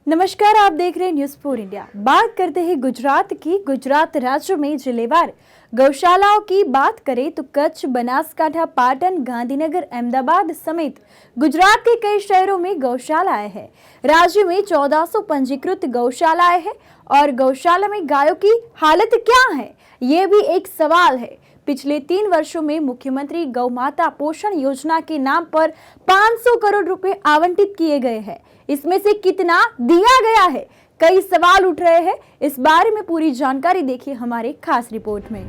नमस्कार, आप देख रहे हैं न्यूज़ 4 इंडिया। बात करते हैं गुजरात की। गुजरात राज्य में जिलेवार गौशालाओं की बात करें तो कच्छ, बनासकांठा, पाटन, गांधीनगर, अहमदाबाद समेत गुजरात के कई शहरों में गौशालाएं हैं। राज्य में 1400 पंजीकृत गौशालाएं हैं और गौशाला में गायों की हालत क्या है, ये भी एक सवाल है। पिछले 3 वर्षों में मुख्यमंत्री गौ माता पोषण योजना के नाम पर 500 करोड़ रुपए आवंटित किए गए हैं। इसमें से कितना दिया गया है, कई सवाल उठ रहे हैं। इस बारे में पूरी जानकारी देखिए हमारे खास रिपोर्ट में।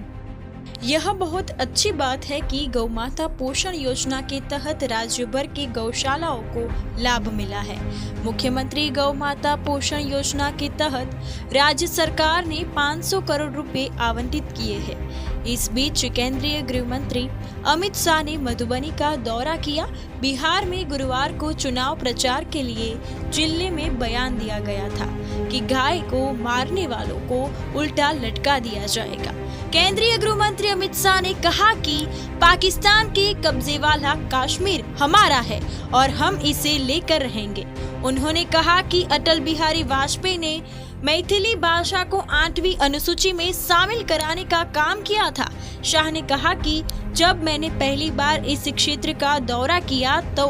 यह बहुत अच्छी बात है कि गौ माता पोषण योजना के तहत राज्य भर की गौशालाओं को लाभ मिला है। मुख्यमंत्री गौ माता पोषण योजना के तहत राज्य सरकार ने 500 करोड़ रुपए आवंटित किए हैं। इस बीच केंद्रीय गृह मंत्री अमित शाह ने मधुबनी का दौरा किया। बिहार में गुरुवार को चुनाव प्रचार के लिए जिले में बयान दिया गया था कि गाय को मारने वालों को उल्टा लटका दिया जाएगा। केंद्रीय गृह मंत्री अमित शाह ने कहा कि पाकिस्तान के कब्जे वाला कश्मीर हमारा है और हम इसे लेकर रहेंगे। उन्होंने कहा कि अटल बिहारी वाजपेयी ने मैथिली भाषा को 8वीं अनुसूची में शामिल कराने का काम किया था। शाह ने कहा कि जब मैंने पहली बार इस क्षेत्र का दौरा किया तो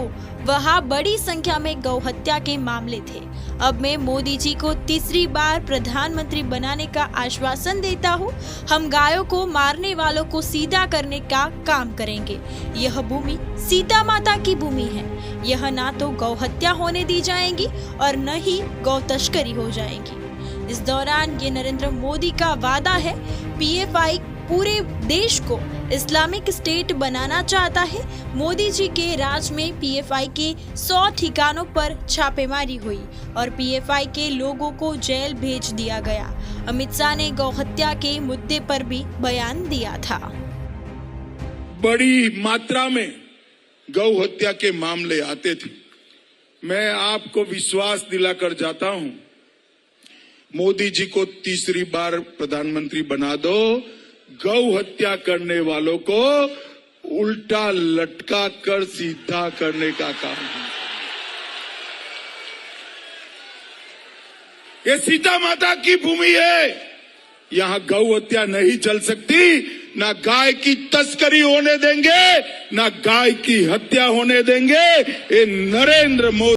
वहाँ बड़ी संख्या में गौ हत्या के मामले थे। अब मैं मोदी जी को तीसरी बार प्रधानमंत्री बनाने का आश्वासन देता हूँ। हम गायों को मारने वालों को सीधा करने का काम करेंगे। यह भूमि सीता माता की भूमि है। यह ना तो गौ हत्या होने दी जाएगी और न ही गौ तस्करी हो जाएगी। इस दौरान ये नरेंद्र मोदी का वादा है। पीएफआई पूरे देश को इस्लामिक स्टेट बनाना चाहता है। मोदी जी के राज में पीएफआई के 100 ठिकानों पर छापेमारी हुई और पीएफआई के लोगों को जेल भेज दिया गया। अमित शाह ने गौ हत्या के मुद्दे पर भी बयान दिया था। बड़ी मात्रा में गौ हत्या के मामले आते थे। मैं आपको विश्वास दिलाकर जाता हूं, मोदी जी को तीसरी बार प्रधानमंत्री बना दो, गौ हत्या करने वालों को उल्टा लटका कर सीधा करने का काम है। ये सीता माता की भूमि है। यहां गौ हत्या नहीं चल सकती। ना गाय की तस्करी होने देंगे, ना गाय की हत्या होने देंगे। ये नरेंद्र मोदी।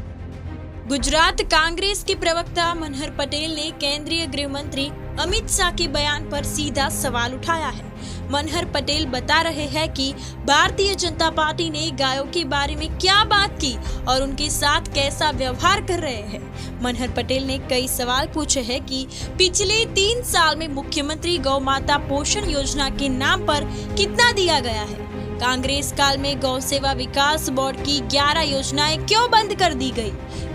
गुजरात कांग्रेस के प्रवक्ता मनहर पटेल ने केंद्रीय गृह मंत्री अमित शाह के बयान पर सीधा सवाल उठाया है। मनहर पटेल बता रहे हैं कि भारतीय जनता पार्टी ने गायों के बारे में क्या बात की और उनके साथ कैसा व्यवहार कर रहे हैं। मनहर पटेल ने कई सवाल पूछे हैं कि पिछले 3 साल में मुख्यमंत्री गौ माता पोषण योजना के नाम पर कितना दिया गया है। कांग्रेस काल में गौ सेवा विकास बोर्ड की 11 योजनाएं क्यों बंद कर दी गई।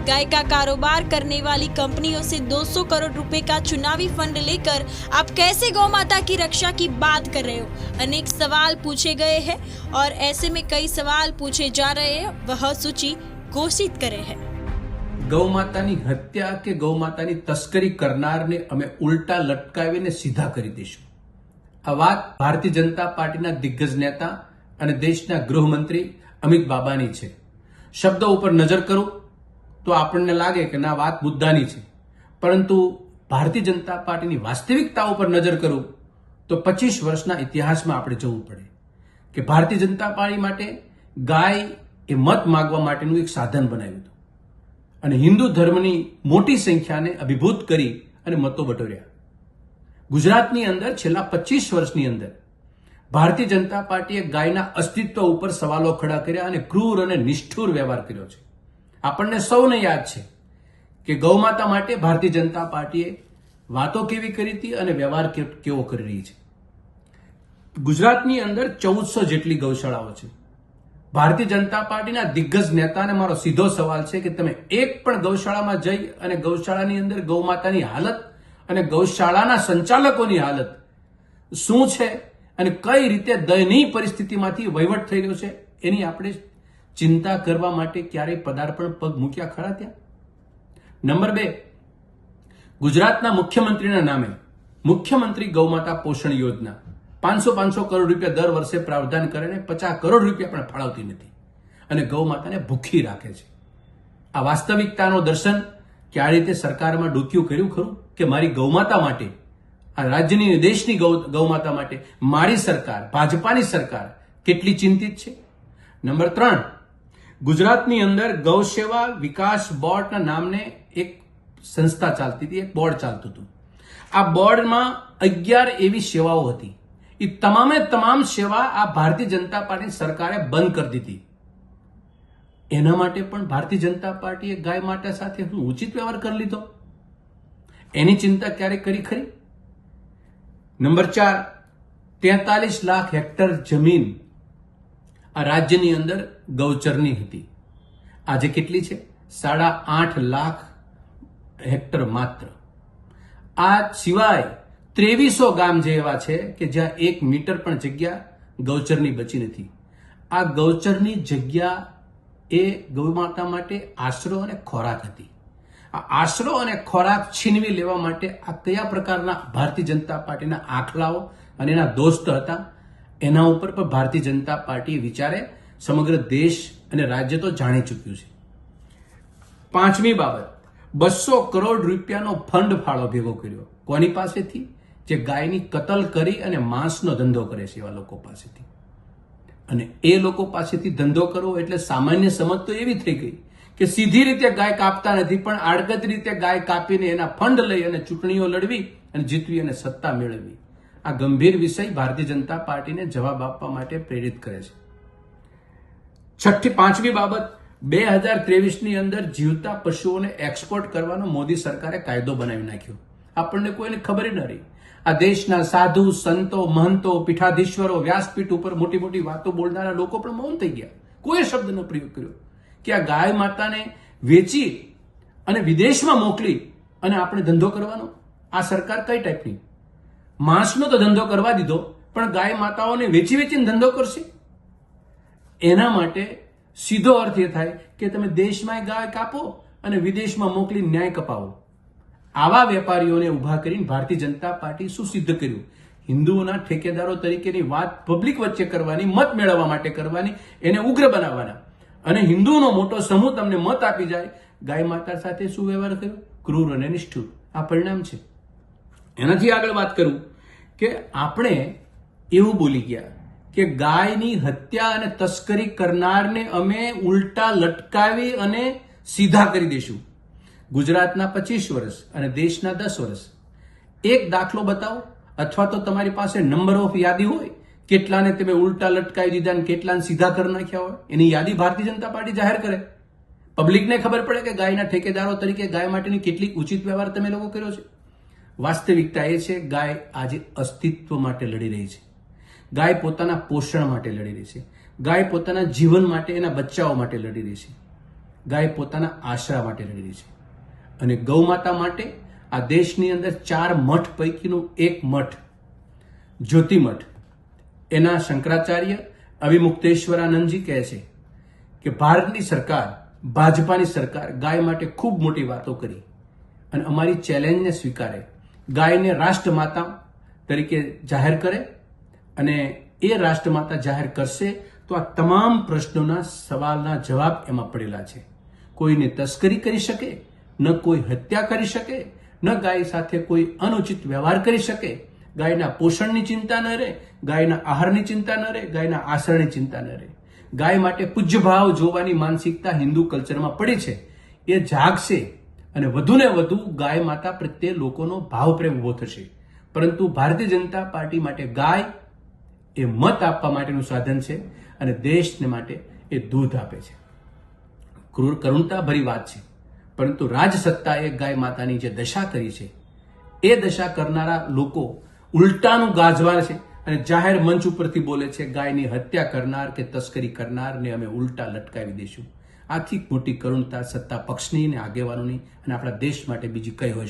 गाय का कारोबार करने वाली कंपनियों से 200 करोड़ रुपए का चुनावी फंड लेकर आप कैसे गौ माता की रक्षा की बात कर रहे हो। अनेक सवाल पूछे गए हैं और ऐसे में कई सवाल पूछे जा रहे हैं। वह सूची घोषित करे है। गौ मातानी हत्या के गौ मातानी तस्करी करनारने अमे उल्टा लटकावीने सीधा करी दईशुं। आ वात भारतीय जनता पार्टीना दिग्गज नेता અને દેશના ગૃહમંત્રી અમિત બાબાની છે। શબ્દો ઉપર નજર કરું તો આપણને લાગે કે ના વાત મુદ્દાની છે, પરંતુ ભારતીય જનતા પાર્ટીની વાસ્તવિકતા ઉપર નજર કરું તો 25 વર્ષના ઇતિહાસમાં આપણે જવું પડે કે ભારતીય જનતા પાર્ટી માટે ગાય એ મત માંગવા માટેનું એક સાધન બનાવ્યું હતું અને હિન્દુ ધર્મની મોટી સંખ્યાને અભિભૂત કરી અને મતો બટોર્યા। ગુજરાતની અંદર છેલ્લા 25 વર્ષની અંદર ભારતીય જનતા પાર્ટીએ ગાયના અસ્તિત્વ ઉપર સવાલો ખડા કર્યા અને ક્રૂર અને નિષ્ઠુર વ્યવહાર કર્યો છે। આપણને સૌને યાદ છે કે ગૌ માતા માટે ભારતીય જનતા પાર્ટીએ વાતો કેવી કરી હતી અને વ્યવહાર કેવો કરી રહી છે। ગુજરાતની અંદર 1400 જેટલી ગૌશાળાઓ છે। ભારતીય જનતા પાર્ટીના દિગ્ગજ નેતાને મારો સીધો સવાલ છે કે તમે એક પણ ગૌશાળામાં જઈ અને ગૌશાળાની અંદર ગૌ માતાની હાલત અને ગૌશાળાના સંચાલકોની હાલત શું છે અને કઈ રીતે દયનીય પરિસ્થિતિમાંથી વહીવટ થઈ રહ્યો છે એની આપણે ચિંતા કરવા માટે ક્યારેય પદાર્પણ પગ મૂક્યા ખરા ત્યાં? નંબર 2, ગુજરાતના મુખ્યમંત્રીના નામે મુખ્યમંત્રી ગૌમાતા પોષણ યોજના 500 કરોડ રૂપિયા દર વર્ષે પ્રાવધાન કરીને 50 કરોડ રૂપિયા પણ ફાળવતી નથી અને ગૌ માતાને ભૂખી રાખે છે। આ વાસ્તવિકતાનો દર્શન કે આ રીતે સરકારમાં ડોક્યું કર્યું ખરું કે મારી ગૌમાતા માટે, આ રાજ્યની દેશની ગૌમાતા માટે મારી સરકાર, ભાજપાની સરકાર કેટલી ચિંતિત છે? નંબર 3, ગુજરાતની અંદર ગૌ સેવા વિકાસ બોર્ડના નામને એક સંસ્થા ચાલતી હતી, એક બોર્ડ ચાલતું હતું. આ બોર્ડમાં 11 એવી સેવાઓ હતી. એ તમામ સેવા આ ભારતીય જનતા પાર્ટી સરકારે બંધ કરી દીધી. એના માટે પણ ભારતીય જનતા પાર્ટીએ ગાય માતા સાથે ઉચિત વ્યવહાર કરી લીધો? એની ચિંતા ક્યારે કરી ખરી? નંબર 4, 43 લાખ હેક્ટર જમીન આ રાજ્યની અંદર ગૌચરની હતી. આજે કેટલી છે? 8.5 લાખ હેક્ટર માત્ર. આ સિવાય 2300 ગામ જે એવા છે કે જ્યાં 1 મીટર પણ જગ્યા ગૌચરની બચી નથી. આ ગૌચરની જગ્યા એ ગૌમાતા માટે આશરો અને ખોરાક હતી. આ આશરો અને ખોરાક છીનવી લેવા માટે આ કયા પ્રકારના ભારતીય જનતા પાર્ટીના આખલાઓ અને એના દોસ્ત હતા, એના ઉપર પણ ભારતીય જનતા પાર્ટી વિચારે સમગ્ર દેશ અને રાજ્ય તો જાણી ચૂક્યું છે. 5મી બાબત, 200 કરોડ રૂપિયાનો ફંડ ફાળો ભેગો કર્યો. કોની પાસેથી? જે ગાયની કતલ કરી અને માંસનો ધંધો કરે છે એવા લોકો પાસેથી. અને એ લોકો પાસેથી ધંધો કરવો એટલે સામાન્ય સમજ તો એવી થઈ ગઈ કે સીધી રીતે ગાય કાપતા નથી, પણ આડકતરી રીતે ગાય કાપીને એના ફંડ લઈ અને ચૂંટણીઓ લડવી અને જીતવી અને સત્તા મેળવવી. આ ગંભીર વિષય ભારતીય જનતા પાર્ટીને જવાબ આપવા માટે પ્રેરિત કરે છે. 5મી બાબત, 2023ની અંદર જીવતા પશુઓને એક્સપોર્ટ કરવાનો મોદી સરકારે કાયદો બનાવી નાખ્યો. આપણને કોઈને ખબર ન રહી. આ દેશના સાધુ, સંતો, મહંતો, પીઠાધીશ્વરો, વ્યાસપીઠ ઉપર મોટી મોટી વાતો બોલનારા લોકો પણ મૌન થઈ ગયા. કોઈ શબ્દનો પ્રયોગ કર્યો કે આ ગાય માતાને વેચી અને વિદેશમાં મોકલી અને આપણે ધંધો કરવાનો? આ સરકાર કઈ ટાઈપની? માંસનો તો ધંધો કરવા દીધો, પણ ગાય માતાઓને વેચી વેચીને ધંધો કરશે? એના માટે સીધો અર્થ એ થાય કે તમે દેશમાં ગાય કાપો અને વિદેશમાં મોકલી ન્યાય કપાવો. આવા વેપારીઓને ઉભા કરીને ભારતીય જનતા પાર્ટી શું સિદ્ધ કર્યું? હિન્દુઓના ઠેકેદારો તરીકેની વાત પબ્લિક વચ્ચે કરવાની, મત મેળવવા માટે કરવાની, એને ઉગ્ર બનાવવાના. અને હિન્દુઓનો મોટો સમૂહ તમને મત આપી જાય. ગાય માતા સાથે શું વ્યવહાર કર્યો? ક્રૂર અને નિષ્ઠુર. આ પરિણામ છે. એનાથી આગળ વાત કરું કે આપણે એવું બોલી ગયા કે ગાયની હત્યા અને તસ્કરી કરનારને અમે ઉલટા લટકાવી અને સીધા કરી દઈશું. ગુજરાતના 25 વર્ષ અને દેશના 10 વર્ષ. એક દાખલો બતાવો, અથવા તો તમારી પાસે નંબર ઓફ યાદી હોય કેટલાને તમે ઉલટા લટકાવી દીધા અને કેટલાને સીધા કરી નાખ્યા હોય. એની યાદી ભારતીય જનતા પાર્ટી જાહેર કરે. પબ્લિકને ખબર પડે કે ગાયના ઠેકેદારો તરીકે ગાય માટેની કેટલીક ઉચિત વ્યવહાર તમે લોકો કર્યો છે. વાસ્તવિકતા એ છે, ગાય આજે અસ્તિત્વ માટે લડી રહી છે. ગાય પોતાના પોષણ માટે લડી રહી છે. ગાય પોતાના જીવન માટે, એના બચ્ચાઓ માટે લડી રહી છે. ગાય પોતાના આશરા માટે લડી રહી છે. અને ગૌ માતા માટે આ દેશની અંદર 4 મઠ પૈકીનું એક મઠ, જ્યોતિ મઠ, એના શંકરાચાર્ય અવિમુક્તેશ્વરાનંદજી કહે છે કે ભારતની સરકાર, ભાજપાની સરકાર ગાય માટે ખૂબ મોટી વાતો કરી અને અમારી ચેલેન્જને સ્વીકારે, ગાયને રાષ્ટ્રમાતા તરીકે જાહેર કરે અને એ રાષ્ટ્રમાતા જાહેર કરશે તો આ તમામ પ્રશ્નોના સવાલના જવાબ એમાં પડેલા છે. કોઈને તસ્કરી કરી શકે, ન કોઈ હત્યા કરી શકે, ન ગાય સાથે કોઈ અનુચિત વ્યવહાર કરી શકે. ગાયના પોષણની ચિંતા ન રહે, ગાયના આહારની ચિંતા ન રહે, ગાયના આશ્રયની ચિંતા ન રહે. ગાય માટે પૂજ્ય ભાવ જોવાની માનસિકતા હિન્દુ કલ્ચરમાં પડી છે. એ જાગશે અને વધુને વધુ ગાય માતા પ્રત્યે લોકોનો ભાવ પ્રેમ ઉભો થશે. પરંતુ ભારતીય જનતા પાર્ટી માટે ગાય એ મત આપવા માટેનું સાધન છે અને દેશને માટે એ દૂધ આપે છે. કરુણતા ભરી વાત છે, પરંતુ રાજસત્તાએ ગાય માતાની જે દશા કરી છે, એ દશા કરનારા લોકો ઉલટાનું ગાજવા છે અને જાહેર મંચ ઉપરથી બોલે છે ગાયની હત્યા કરનાર કે તસ્કરી કરનારને અમે ઉલટા લટકાવી દઈશું. આથી મોટી કરુણતા સત્તા પક્ષની અને આગેવાનોની અને આપણા દેશ માટે બીજી કઈ હોય